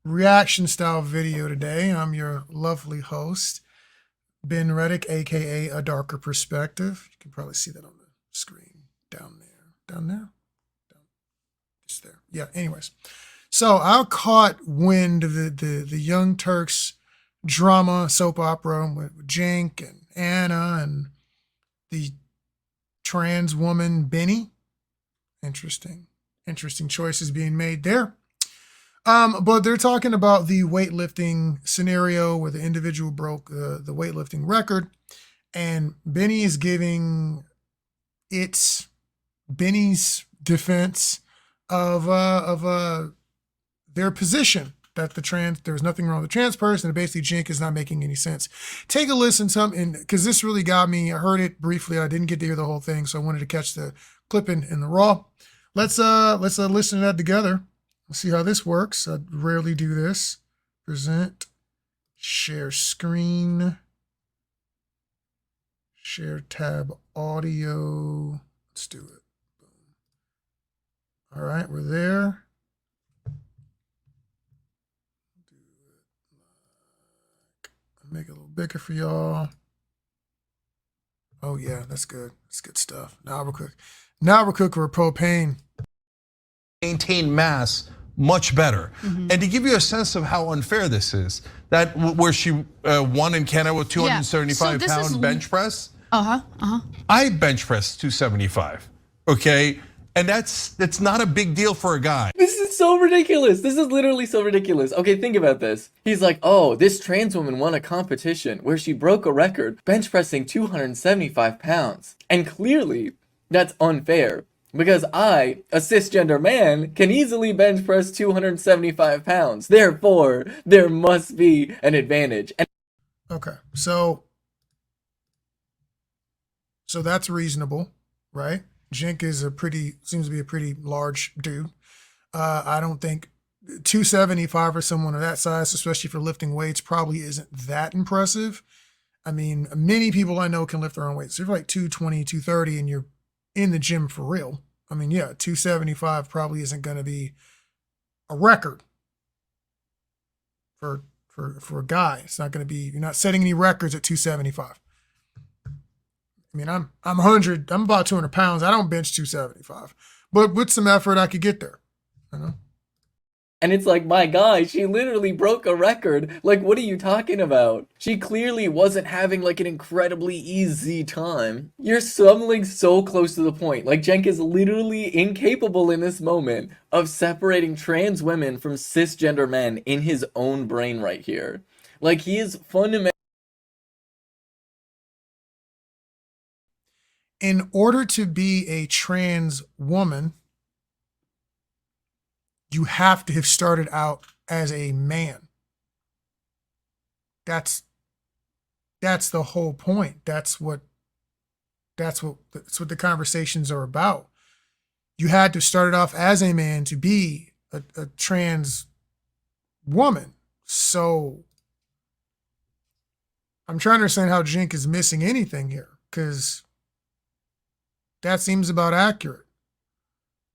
reaction style video today. I'm your lovely host, Ben Reddick, aka A Darker Perspective. You can probably see that on the screen down there. Down there? Down, just there. Yeah, anyways. So I caught wind of the Young Turks drama soap opera with Cenk and Anna and the trans woman Bennie. Interesting choices being made there. But they're talking about the weightlifting scenario where the individual broke the weightlifting record, and Benny is giving Benny's defense of their position that there's nothing wrong with the trans person, and basically Cenk is not making any sense. Take a listen to him, because this really got me. I heard it briefly. I didn't get to hear the whole thing, so I wanted to catch the clip in the raw. Let's listen to that together. We'll see how this works. I rarely do this. Present, share screen, share tab audio. Let's do it. All right, we're there. Make it a little bigger for y'all. Oh yeah, that's good. That's good stuff. Now we're cooking with propane. Maintain mass much better. And to give you a sense of how unfair this is, that where she won in Canada with 275 pound bench press. I bench press 275. Okay, and that's not a big deal for a guy. This is so ridiculous. This is literally so ridiculous. Okay, think about this. He's like, oh, this trans woman won a competition where she broke a record bench pressing 275 pounds. And clearly, that's unfair. Because I, a cisgender man, can easily bench press 275 pounds. Therefore, there must be an advantage. Okay, so that's reasonable, right? Cenk is seems to be a pretty large dude. I don't think 275 for someone of that size, especially for lifting weights, probably isn't that impressive. I mean, many people I know can lift their own weights. So if you're like 220, 230 and you're in the gym for real, I mean, yeah, 275 probably isn't going to be a record for a guy. It's not going to be, you're not setting any records at 275. I mean, I'm about 200 pounds. I don't bench 275, but with some effort, I could get there. You know? And it's like, my guy, she literally broke a record. Like, what are you talking about? She clearly wasn't having like an incredibly easy time. You're stumbling so close to the point. Like, Cenk is literally incapable in this moment of separating trans women from cisgender men in his own brain right here. Like, he is fundamentally. In order to be a trans woman, you have to have started out as a man. That's the whole point. That's what the conversations are about. You had to start it off as a man to be a trans woman. So I'm trying to understand how Cenk is missing anything here, because that seems about accurate.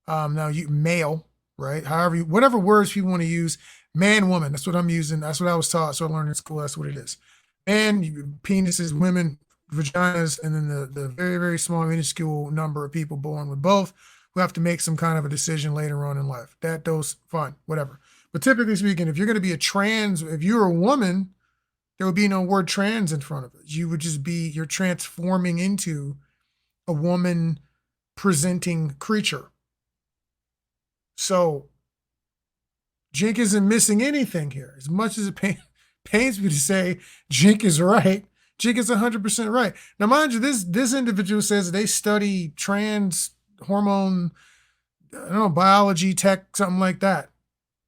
Now you male, right? However, whatever words you want to use, man, woman. That's what I'm using. That's what I was taught. That's what I learned in school. That's what it is. Man, penises, women, vaginas, and then the very, very small, minuscule number of people born with both who have to make some kind of a decision later on in life. Those, fine, whatever. But typically speaking, if you're going to be if you're a woman, there would be no word trans in front of it. You would just be, you're transforming into a woman presenting creature. So Cenk isn't missing anything here. As much as it pains me to say Cenk is right, Cenk is 100% right. Now, mind you, this individual says they study trans hormone, I don't know, biology, tech, something like that.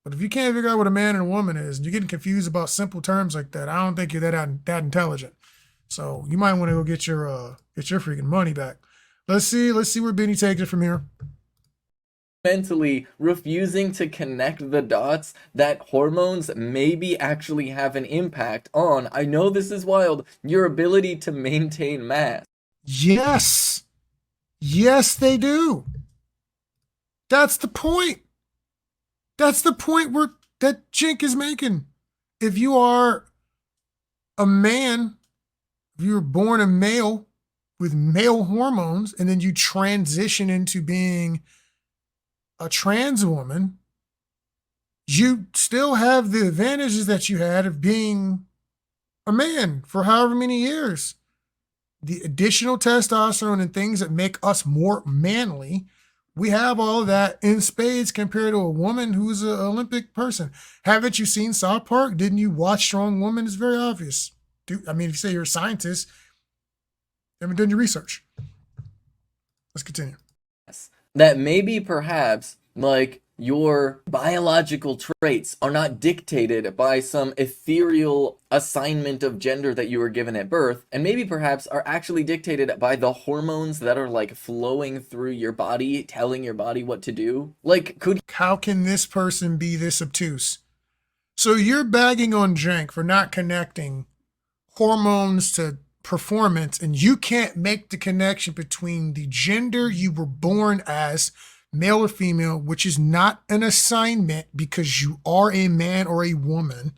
But if you can't figure out what a man and a woman is, and you're getting confused about simple terms like that, I don't think you're that intelligent. So you might want to go get your freaking money back. Let's see where Benny takes it from here. Mentally refusing to connect the dots that hormones maybe actually have an impact on, I know this is wild, your ability to maintain mass. Yes, they do. That's the point. That's the point that Cenk is making. If you are a man, if you were born a male with male hormones and then you transition into being a trans woman, you still have the advantages that you had of being a man for however many years. The additional testosterone and things that make us more manly, we have all of that in spades compared to a woman who's an Olympic person. Haven't you seen South Park? Didn't you watch Strong Woman? It's very obvious. I mean, if you say you're a scientist, you haven't done your research. Let's continue. That maybe perhaps like your biological traits are not dictated by some ethereal assignment of gender that you were given at birth, and maybe perhaps are actually dictated by the hormones that are like flowing through your body, telling your body what to do. Like, how can this person be this obtuse? So you're bagging on Cenk for not connecting hormones to performance, and you can't make the connection between the gender you were born as, male or female, which is not an assignment because you are a man or a woman,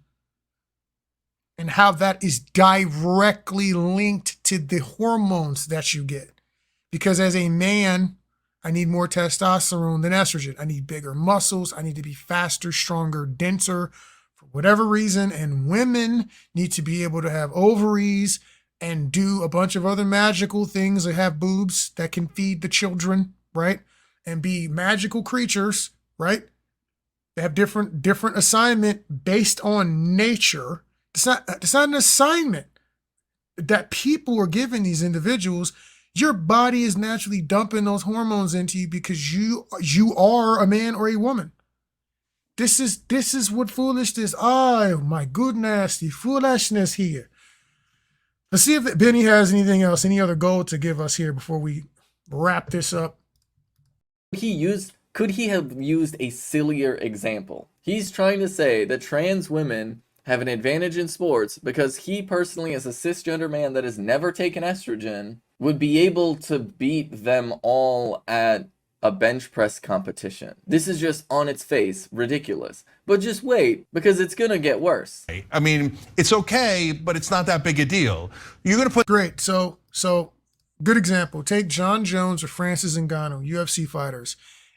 and how that is directly linked to the hormones that you get. Because as a man, I need more testosterone than estrogen. I need bigger muscles. I need to be faster, stronger, denser for whatever reason. And women need to be able to have ovaries and do a bunch of other magical things. They have boobs that can feed the children, right? And be magical creatures, right? They have different assignment based on nature. It's not an assignment that people are giving these individuals. Your body is naturally dumping those hormones into you because you are a man or a woman. This is what foolishness. Oh my goodness, the foolishness here. Let's see if Benny has anything else, any other goal to give us here before we wrap this up. Could he have used a sillier example? He's trying to say that trans women have an advantage in sports because he personally, as a cisgender man that has never taken estrogen, would be able to beat them all at a bench press competition. This is just on its face ridiculous. But just wait, because it's gonna get worse. I mean, it's okay, but it's not that big a deal. You're gonna put great. So good example. Take John Jones or Francis Ngannou, UFC fighters,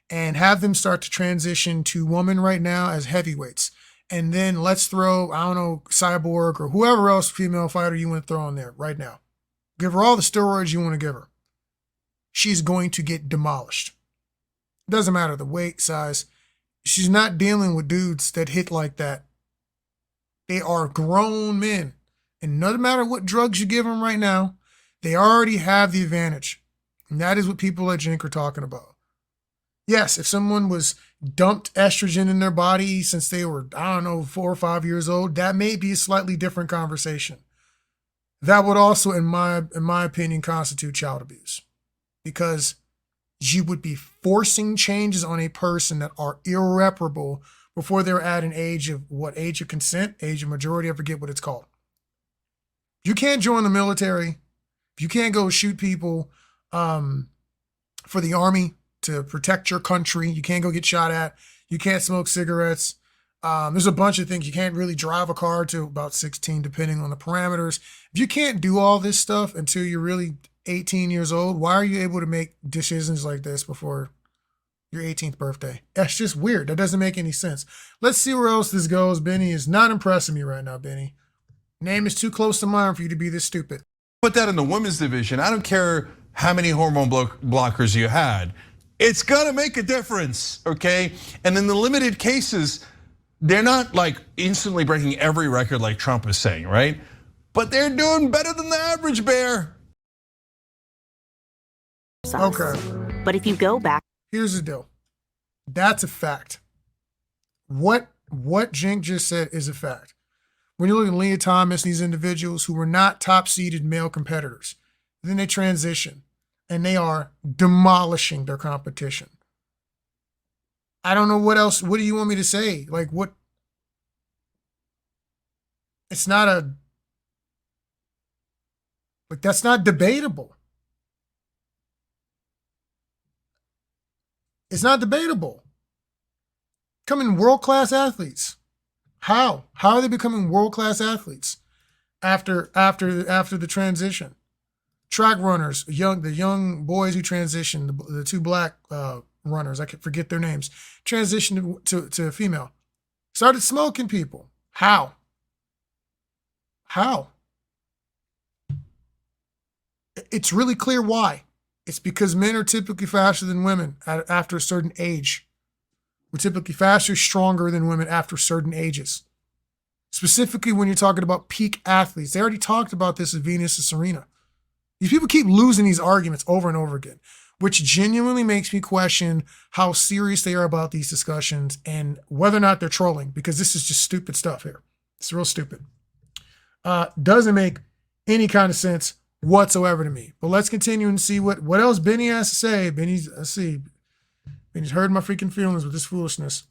and have them start to transition to women right now as heavyweights. And then let's throw, I don't know, Cyborg or whoever else female fighter you want to throw in there right now. Give her all the steroids you want to give her. She's going to get demolished. Doesn't matter the weight, size. She's not dealing with dudes that hit like that. They are grown men. And no matter what drugs you give them right now, they already have the advantage. And that is what people like Cenk are talking about. Yes, if someone was dumped estrogen in their body since they were, 4 or 5 years old, that may be a slightly different conversation. That would also, in my opinion, constitute child abuse. Because you would be forcing changes on a person that are irreparable before they're at an age of consent, age of majority, I forget what it's called. You can't join the military. You can't go shoot people for the army to protect your country. You can't go get shot at. You can't smoke cigarettes. There's a bunch of things. You can't really drive a car to about 16, depending on the parameters. If you can't do all this stuff until you're really 18 years old, why are you able to make decisions like this before your 18th birthday? That's just weird. That doesn't make any sense. Let's see where else this goes. Benny is not impressing me right now, Benny. Name is too close to mine for you to be this stupid. Put that in the women's division. I don't care how many hormone blockers you had. It's gonna make a difference, okay? And in the limited cases, they're not like instantly breaking every record like Trump is saying, right? But they're doing better than the average bear. Okay. But if you go back, here's the deal. That's a fact. What Cenk just said is a fact. When you look at Leah Thomas, these individuals who were not top-seeded male competitors, then they transition and they are demolishing their competition. I don't know what else. What do you want me to say? Like what? It's not that's not debatable. It's not debatable. Coming world-class athletes. How are they becoming world-class athletes after the transition? Track runners, the young boys who transitioned, the two black runners, I can forget their names, transitioned to a female, started smoking people. How? It's really clear why. It's because men are typically faster than women after a certain age. We're typically faster, stronger than women after certain ages. Specifically when you're talking about peak athletes. They already talked about this with Venus and Serena. These people keep losing these arguments over and over again, which genuinely makes me question how serious they are about these discussions and whether or not they're trolling, because this is just stupid stuff here. It's real stupid. Doesn't make any kind of sense whatsoever to me. But let's continue and see what else Bennie has to say. Bennie's hurting my freaking feelings with this foolishness.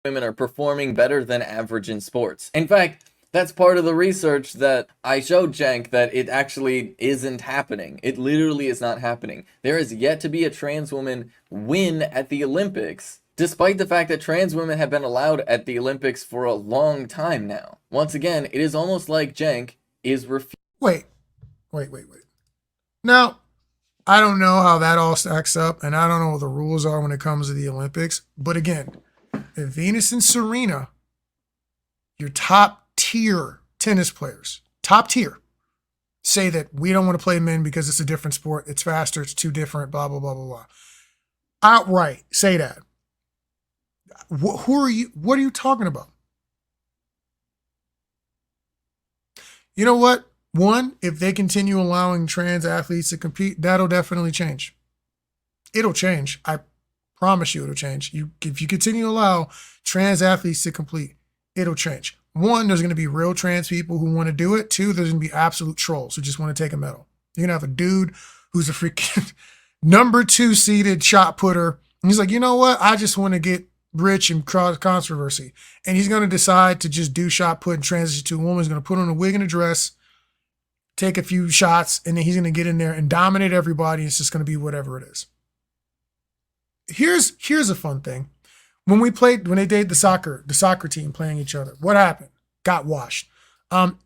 Women are performing better than average in sports. In fact, that's part of the research that I showed Cenk, that it actually isn't happening. It literally is not happening. There is yet to be a trans woman win at the Olympics, despite the fact that trans women have been allowed at the Olympics for a long time now. Once again, it is almost like Cenk is Wait. Now, I don't know how that all stacks up, and I don't know what the rules are when it comes to the Olympics. But again, if Venus and Serena, your top tier tennis players, top tier, say that we don't want to play men because it's a different sport, it's faster, it's too different, blah, blah, blah, blah, blah. Outright say that. Who are you? What are you talking about? You know what? One, if they continue allowing trans athletes to compete, that'll definitely change. It'll change. I promise you it'll change. If you continue to allow trans athletes to compete, it'll change. One, there's going to be real trans people who want to do it. Two, there's going to be absolute trolls who just want to take a medal. You're going to have a dude who's a freaking number 2 seeded shot putter. And he's like, you know what? I just want to get rich and cause controversy. And he's going to decide to just do shot put and transition to a woman. He's going to put on a wig and a dress, take a few shots, and then he's going to get in there and dominate everybody. It's just going to be whatever it is. Here's a fun thing. When they did the soccer team playing each other, what happened? Got washed.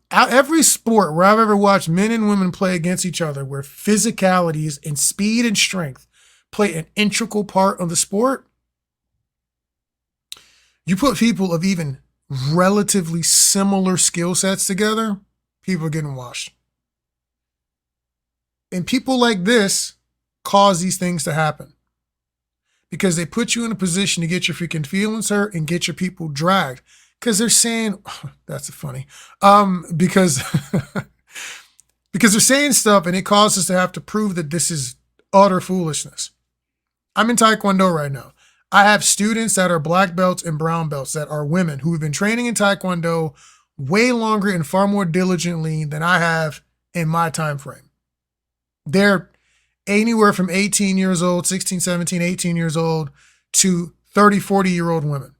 Every sport where I've ever watched men and women play against each other, where physicalities and speed and strength play an integral part of the sport, you put people of even relatively similar skill sets together, people are getting washed. And people like this cause these things to happen, because they put you in a position to get your freaking feelings hurt and get your people dragged. Because they're saying, that's funny, because they're saying stuff and it causes us to have to prove that this is utter foolishness. I'm in Taekwondo right now. I have students that are black belts and brown belts that are women who have been training in Taekwondo way longer and far more diligently than I have in my time frame. They're anywhere from 18 years old, 16, 17, 18 years old to 30, 40-year-old women.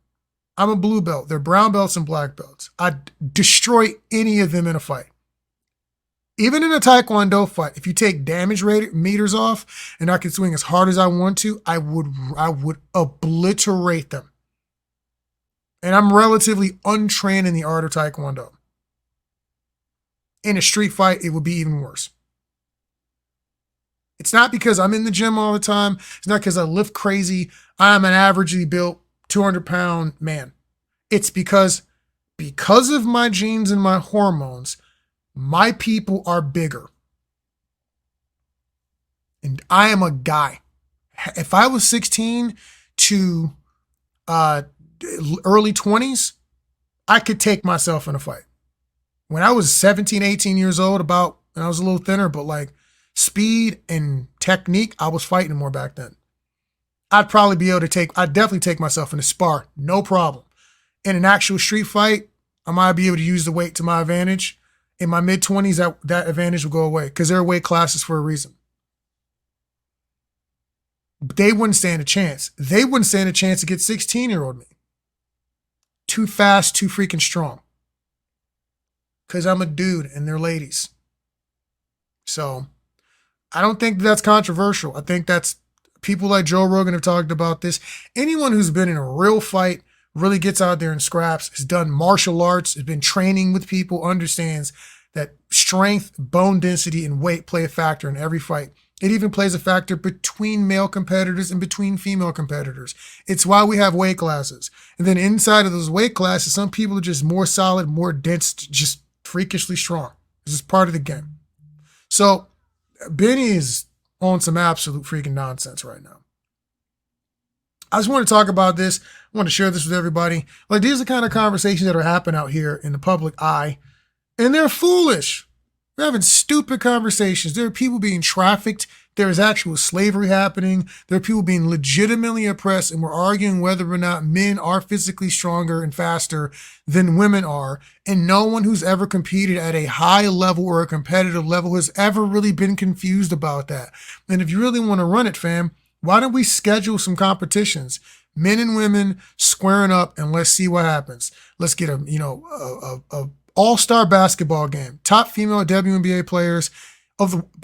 I'm a blue belt. They're brown belts and black belts. I'd destroy any of them in a fight. Even in a Taekwondo fight, if you take damage meters off and I can swing as hard as I want to, I would obliterate them. And I'm relatively untrained in the art of Taekwondo. In a street fight, it would be even worse. It's not because I'm in the gym all the time. It's not because I lift crazy. I'm an averagely built 200-pound man. It's because of my genes and my hormones, my people are bigger. And I am a guy. If I was 16 to early 20s, I could take myself in a fight. When I was 17, 18 years old, and I was a little thinner, but like speed and technique, I was fighting more back then. I'd definitely take myself in a spar, no problem. In an actual street fight, I might be able to use the weight to my advantage. In my mid-20s, that advantage will go away because there are weight classes for a reason. They wouldn't stand a chance. They wouldn't stand a chance to get 16-year-old me. Too fast, too freaking strong. Because I'm a dude and they're ladies. So I don't think that's controversial. I think that's People like Joe Rogan have talked about this. Anyone who's been in a real fight, really gets out there and scraps, has done martial arts, has been training with people, understands that strength, bone density, and weight play a factor in every fight. It even plays a factor between male competitors and between female competitors. It's why we have weight classes. And then inside of those weight classes, some people are just more solid, more dense, just freakishly strong. It's just part of the game. So Bennie is on some absolute freaking nonsense right now. I just want to talk about this. I want to share this with everybody. Like, these are the kind of conversations that are happening out here in the public eye, and they're foolish. We're having stupid conversations. There are people being trafficked. There is actual slavery happening. There are people being legitimately oppressed, and we're arguing whether or not men are physically stronger and faster than women are. And no one who's ever competed at a high level or a competitive level has ever really been confused about that. And if you really want to run it, fam, why don't we schedule some competitions? Men and women squaring up, and let's see what happens. Let's get a all-star basketball game. Top female WNBA players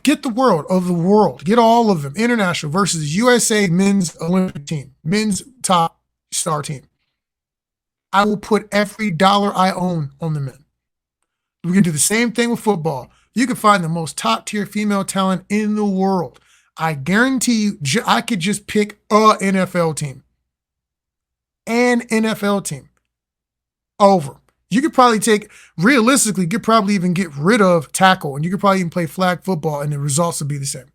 get the world, get all of them. International versus USA men's Olympic team, men's top star team. I will put every dollar I own on the men. We can do the same thing with football. You can find the most top-tier female talent in the world. I guarantee you, I could just pick a NFL team. An NFL team. Over. You could probably realistically, you could probably even get rid of tackle, and you could probably even play flag football, and the results would be the same.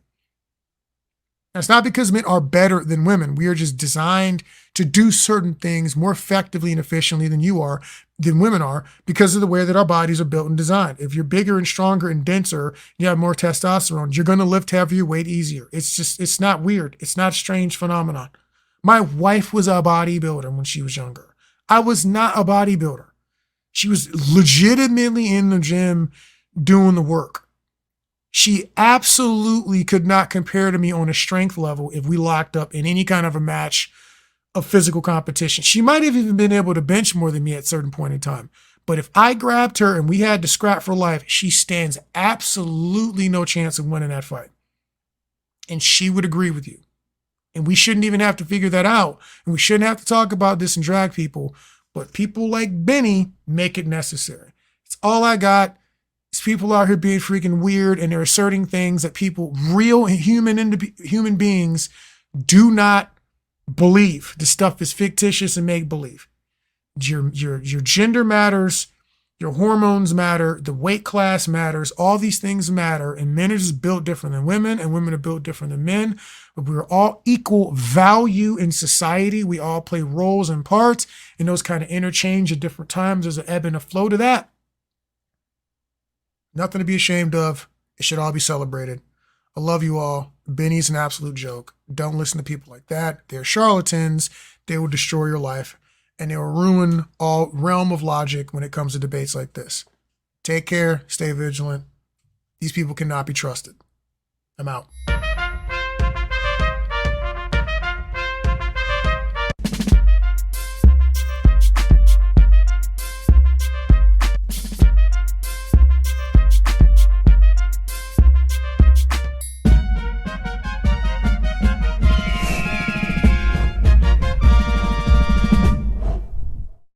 Now, it's not because men are better than women. We are just designed to do certain things more effectively and efficiently than women are, because of the way that our bodies are built and designed. If you're bigger and stronger and denser, you have more testosterone, you're going to lift heavier weight easier. It's not weird. It's not a strange phenomenon. My wife was a bodybuilder when she was younger. I was not a bodybuilder. She was legitimately in the gym doing the work. She absolutely could not compare to me on a strength level if we locked up in any kind of a match of physical competition. She might have even been able to bench more than me at a certain point in time. But if I grabbed her and we had to scrap for life, she stands absolutely no chance of winning that fight. And she would agree with you. And we shouldn't even have to figure that out. And we shouldn't have to talk about this and drag people. But people like Bennie make it necessary. It's all I got. It's people out here being freaking weird, and they're asserting things that real human beings do not believe. This stuff is fictitious and make believe. Your gender matters. Your hormones matter. The weight class matters. All these things matter. And men are just built different than women, and women are built different than men. But we're all equal value in society. We all play roles and parts, and those kind of interchange at different times. There's an ebb and a flow to that. Nothing to be ashamed of. It should all be celebrated. I love you all. Bennie's an absolute joke. Don't listen to people like that. They're charlatans. They will destroy your life, and they will ruin all realm of logic when it comes to debates like this. Take care. Stay vigilant. These people cannot be trusted. I'm out.